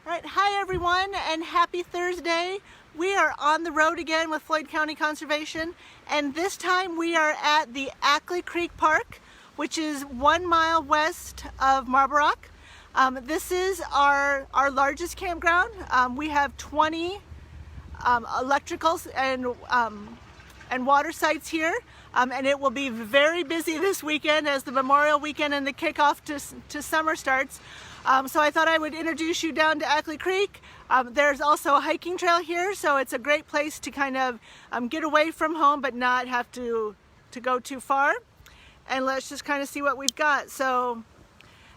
All right, hi everyone, and happy Thursday. We are on the road again with Floyd County Conservation, and this time we are at the Ackley Creek Park, which is 1 mile west of Marble Rock. This is our largest campground. We have 20 electricals and water sites here, and it will be very busy this weekend as the Memorial Weekend and the kickoff to summer starts. So I thought I would introduce you down to Ackley Creek. There's also a hiking trail here, so it's a great place to kind of get away from home but not have to go too far. And let's just kind of see what we've got. So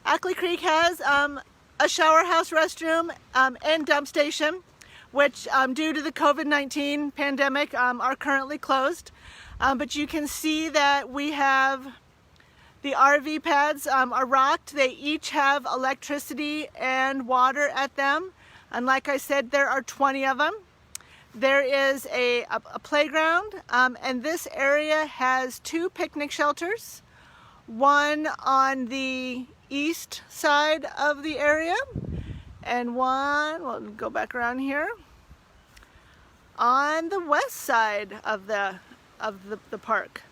Ackley Creek has a shower house, restroom, and dump station, which due to the COVID-19 pandemic are currently closed. But you can see that we have the RV pads are rocked. They each have electricity and water at them. And like I said, there are 20 of them. There is a playground, and this area has 2 picnic shelters. One on the east side of the area, and one, we'll go back around here, on the west side of the park.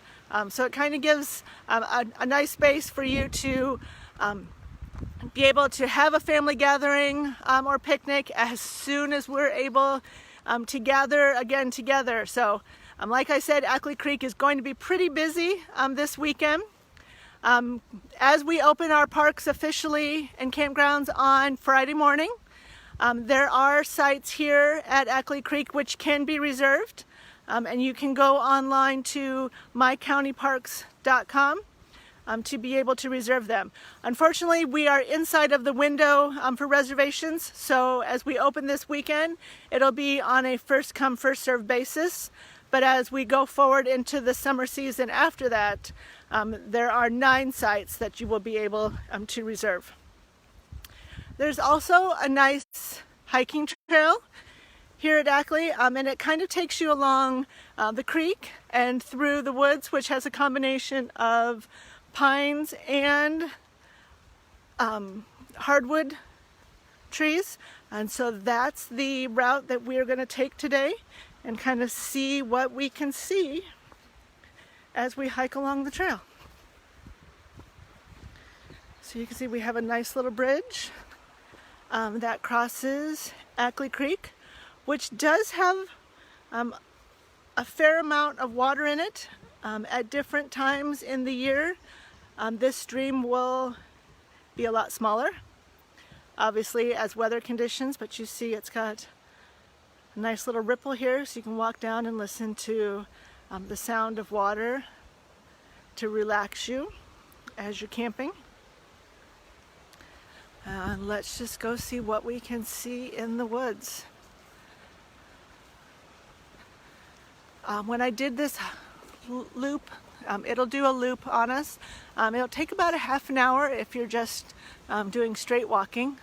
So it kind of gives a nice space for you to be able to have a family gathering or picnic as soon as we're able to gather again together. So like I said, Ackley Creek is going to be pretty busy this weekend. As we open our parks officially and campgrounds on Friday morning, there are sites here at Ackley Creek which can be reserved. And you can go online to mycountyparks.com to be able to reserve them. Unfortunately, we are inside of the window for reservations, so as we open this weekend, it'll be on a first come, first served basis. But as we go forward into the summer season after that, there are 9 sites that you will be able to reserve. There's also a nice hiking trail here at Ackley, and it kind of takes you along the creek and through the woods, which has a combination of pines and hardwood trees. And so that's the route that we're going to take today and kind of see what we can see as we hike along the trail. So you can see we have a nice little bridge that crosses Ackley Creek, which does have a fair amount of water in it at different times in the year. This stream will be a lot smaller, obviously, as weather conditions, but you see it's got a nice little ripple here, so you can walk down and listen to the sound of water to relax you as you're camping. Let's just go see what we can see in the woods. When I did this loop, it'll do a loop on us. It'll take about a half an hour if you're just doing straight walking,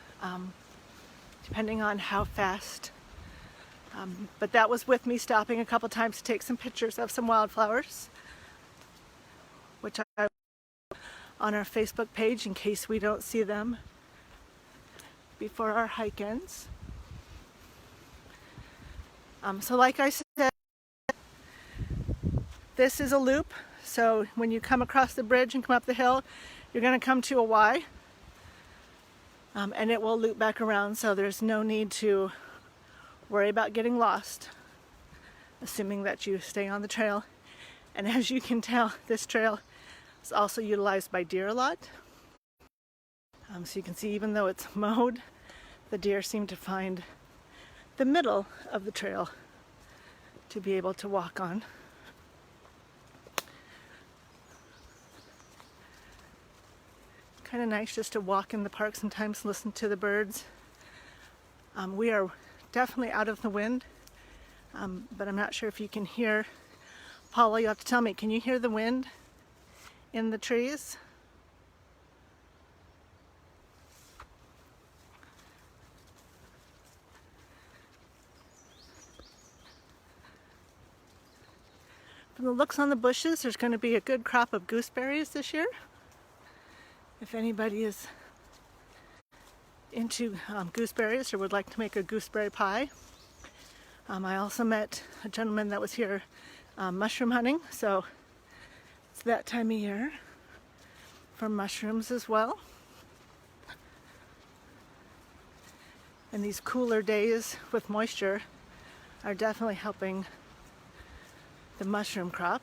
depending on how fast. But that was with me stopping a couple times to take some pictures of some wildflowers, which I will on our Facebook page in case we don't see them before our hike ends. So like I said, this is a loop, so when you come across the bridge and come up the hill, you're going to come to a Y, and it will loop back around, so there's no need to worry about getting lost, assuming that you stay on the trail. And as you can tell, this trail is also utilized by deer a lot. So you can see, even though it's mowed, the deer seem to find the middle of the trail to be able to walk on. Kind of nice just to walk in the park sometimes, listen to the birds. We are definitely out of the wind, but I'm not sure if you can hear. Paula, you have to tell me, can you hear the wind in the trees? From the looks on the bushes, there's going to be a good crop of gooseberries this year. If anybody is into gooseberries or would like to make a gooseberry pie. I also met a gentleman that was here mushroom hunting, so it's that time of year for mushrooms as well. And these cooler days with moisture are definitely helping the mushroom crop.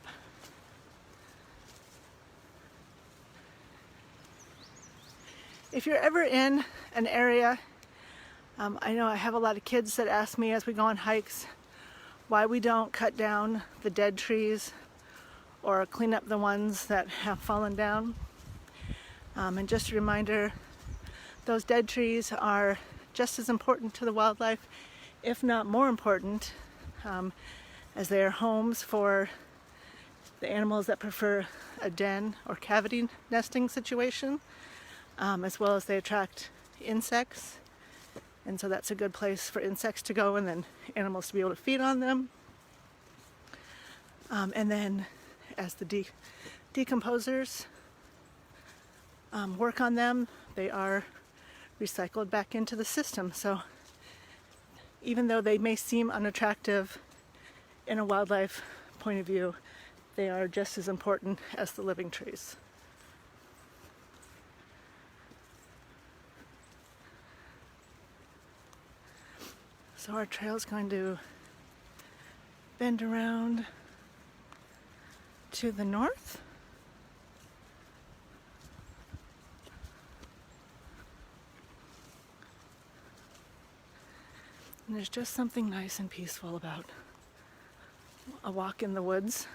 If you're ever in an area, I know I have a lot of kids that ask me as we go on hikes why we don't cut down the dead trees or clean up the ones that have fallen down. And just a reminder, those dead trees are just as important to the wildlife, if not more important, as they are homes for the animals that prefer a den or cavity nesting situation, as well as they attract insects. And so that's a good place for insects to go and then animals to be able to feed on them. And then as the decomposers work on them, they are recycled back into the system. So even though they may seem unattractive in a wildlife point of view, they are just as important as the living trees. So our trail is going to bend around to the north. And there's just something nice and peaceful about a walk in the woods,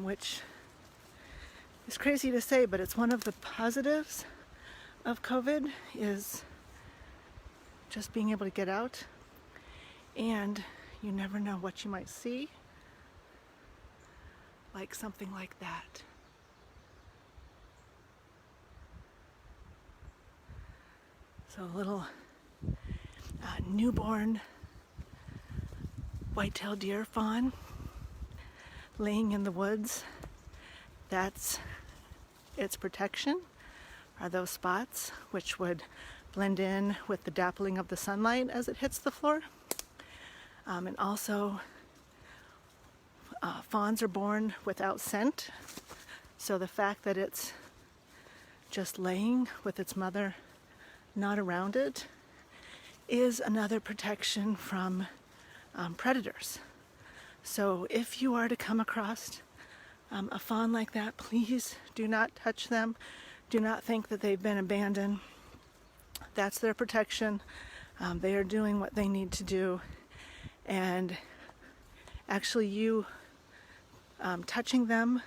which is crazy to say, but it's one of the positives of COVID is just being able to get out, and you never know what you might see, like something like that. So a little newborn white-tailed deer fawn laying in the woods. That's its protection, are those spots which would blend in with the dappling of the sunlight as it hits the floor. And also fawns are born without scent, so the fact that it's just laying with its mother not around it is another protection from predators. So if you are to come across a fawn like that, please do not touch them. Do not think that they've been abandoned. That's their protection. They are doing what they need to do. And actually you touching them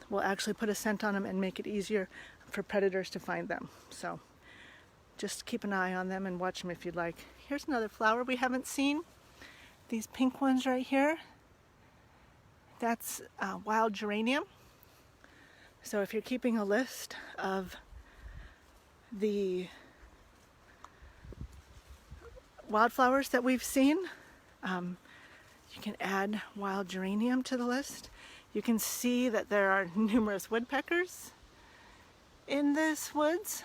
will actually put a scent on them and make it easier for predators to find them. So just keep an eye on them and watch them if you'd like. Here's another flower we haven't seen. These pink ones right here. That's wild geranium. So if you're keeping a list of the wildflowers that we've seen, you can add wild geranium to the list. You can see that there are numerous woodpeckers in this woods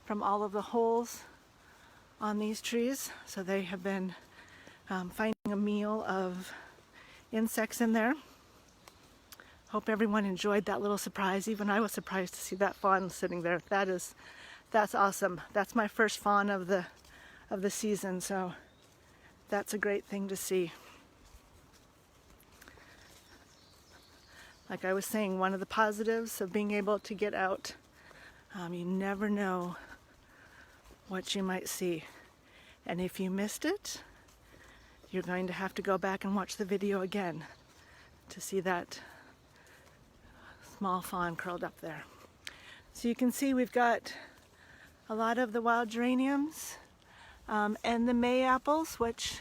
from all of the holes on these trees. So they have been finding a meal of insects in there. Hope everyone enjoyed that little surprise. Even I was surprised to see that fawn sitting there. That's awesome. That's my first fawn of the season, so that's a great thing to see. Like I was saying, one of the positives of being able to get out, you never know what you might see. And if you missed it, you're going to have to go back and watch the video again to see that small fawn curled up there. So you can see we've got a lot of the wild geraniums and the May apples, which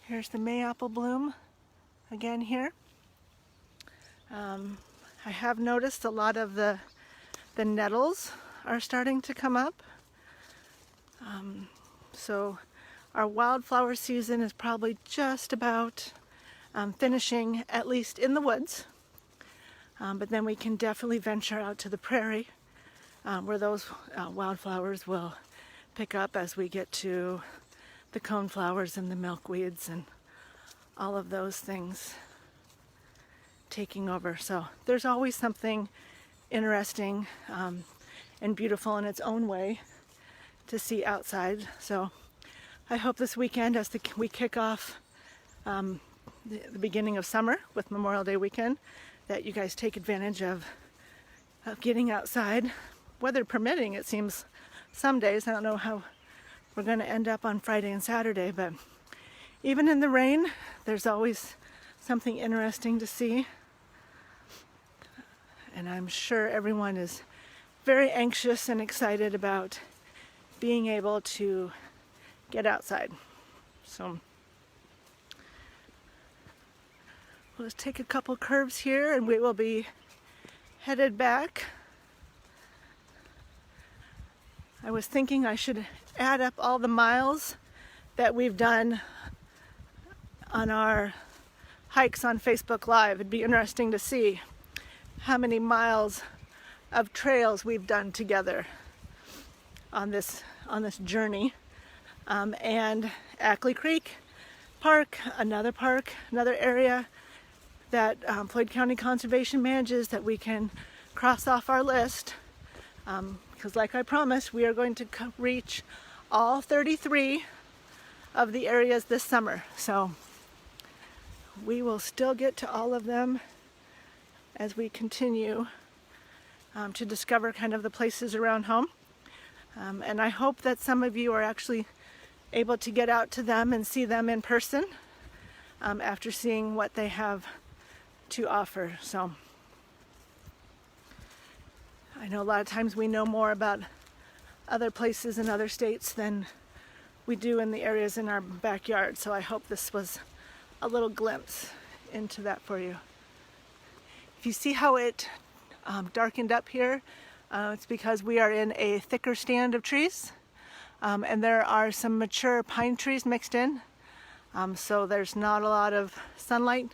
here's the May apple bloom again here. I have noticed a lot of the nettles are starting to come up. So our wildflower season is probably just about finishing, at least in the woods. But then we can definitely venture out to the prairie where those wildflowers will pick up as we get to the coneflowers and the milkweeds and all of those things taking over. So there's always something interesting and beautiful in its own way to see outside. So I hope this weekend, as we kick off the beginning of summer with Memorial Day weekend, that you guys take advantage of getting outside, weather permitting. It seems some days. I don't know how we're going to end up on Friday and Saturday, but even in the rain, there's always something interesting to see. And I'm sure everyone is very anxious and excited about being able to get outside. So we'll just take a couple curves here and we will be headed back. I was thinking I should add up all the miles that we've done on our hikes on Facebook Live. It'd be interesting to see how many miles of trails we've done together on this journey. And Ackley Creek Park, another area that Floyd County Conservation manages that we can cross off our list. Because like I promised, we are going to reach all 33 of the areas this summer. So we will still get to all of them as we continue to discover kind of the places around home. And I hope that some of you are actually able to get out to them and see them in person after seeing what they have to offer. So I know a lot of times we know more about other places in other states than we do in the areas in our backyard. So I hope this was a little glimpse into that for you. If you see how it darkened up here, it's because we are in a thicker stand of trees, and there are some mature pine trees mixed in, so there's not a lot of sunlight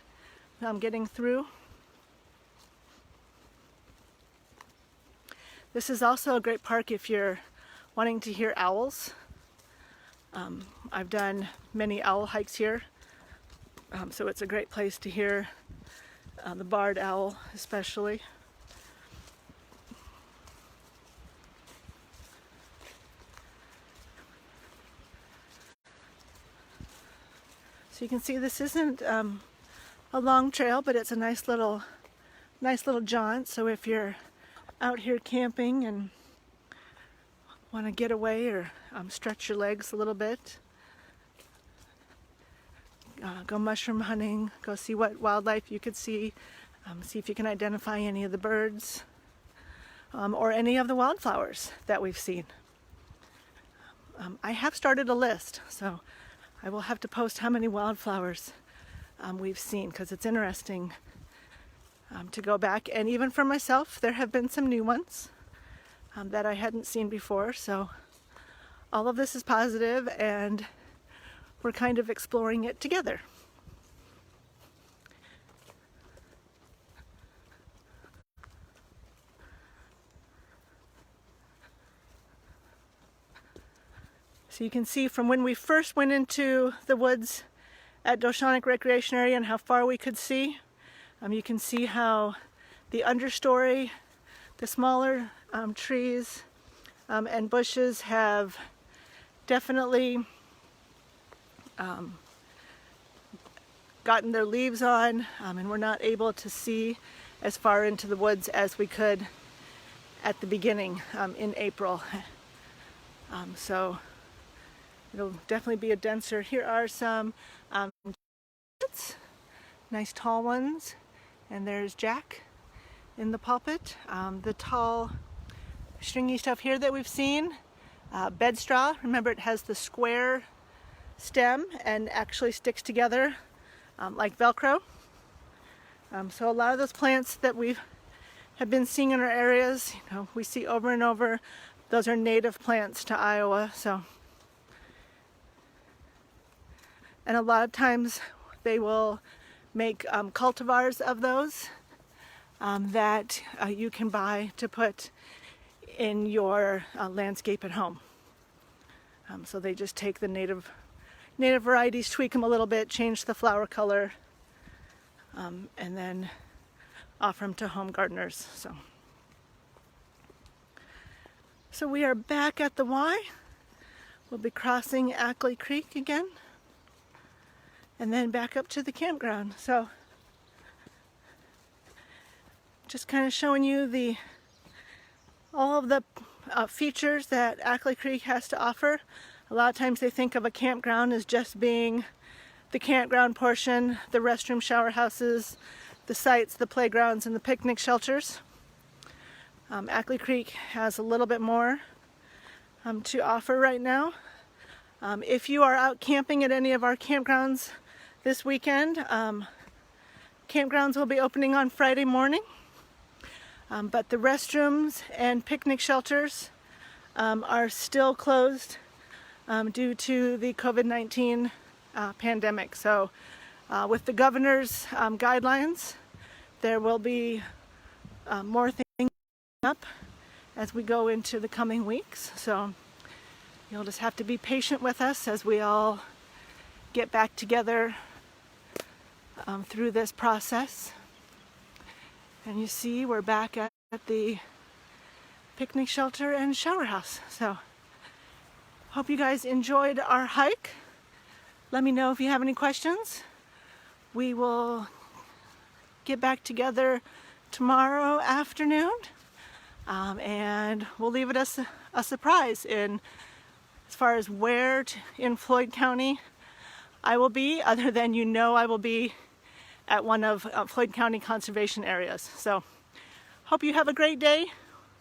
getting through. This is also a great park if you're wanting to hear owls. I've done many owl hikes here, so it's a great place to hear the barred owl especially. So you can see this isn't a long trail, but it's a nice little jaunt. So if you're out here camping and want to get away or stretch your legs a little bit, go mushroom hunting, go see what wildlife you could see, see if you can identify any of the birds or any of the wildflowers that we've seen. I have started a list, so I will have to post how many wildflowers we've seen, because it's interesting to go back. And even for myself, there have been some new ones that I hadn't seen before. So all of this is positive, and we're kind of exploring it together. So you can see from when we first went into the woods at Doshonic Recreation Area and how far we could see. You can see how the understory, the smaller trees and bushes have definitely gotten their leaves on, and we're not able to see as far into the woods as we could at the beginning in April. So it'll definitely be a denser. Here are some nice tall ones, and there's Jack in the pulpit. The tall stringy stuff here that we've seen, bed straw. Remember, it has the square stem and actually sticks together like Velcro. So a lot of those plants that we have been seeing in our areas, we see over and over, those are native plants to Iowa. So, and a lot of times they will make cultivars of those that you can buy to put in your landscape at home. So they just take the native varieties, tweak them a little bit, change the flower color, and then offer them to home gardeners. So we are back at the Y. We'll be crossing Ackley Creek again, and then back up to the campground. So just kind of showing you all of the features that Ackley Creek has to offer. A lot of times they think of a campground as just being the campground portion, the restroom, shower houses, the sites, the playgrounds, and the picnic shelters. Ackley Creek has a little bit more to offer right now. If you are out camping at any of our campgrounds this weekend, campgrounds will be opening on Friday morning, but the restrooms and picnic shelters are still closed due to the COVID-19 pandemic. So with the governor's guidelines, there will be more things up as we go into the coming weeks. So you'll just have to be patient with us as we all get back together through this process. And you see we're back at the picnic shelter and shower house. So hope you guys enjoyed our hike. Let me know if you have any questions. We will get back together tomorrow afternoon, and we'll leave it as a surprise as far as where in Floyd County I will be, other than I will be at one of Floyd County conservation areas. So hope you have a great day.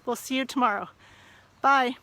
We'll see you tomorrow. Bye.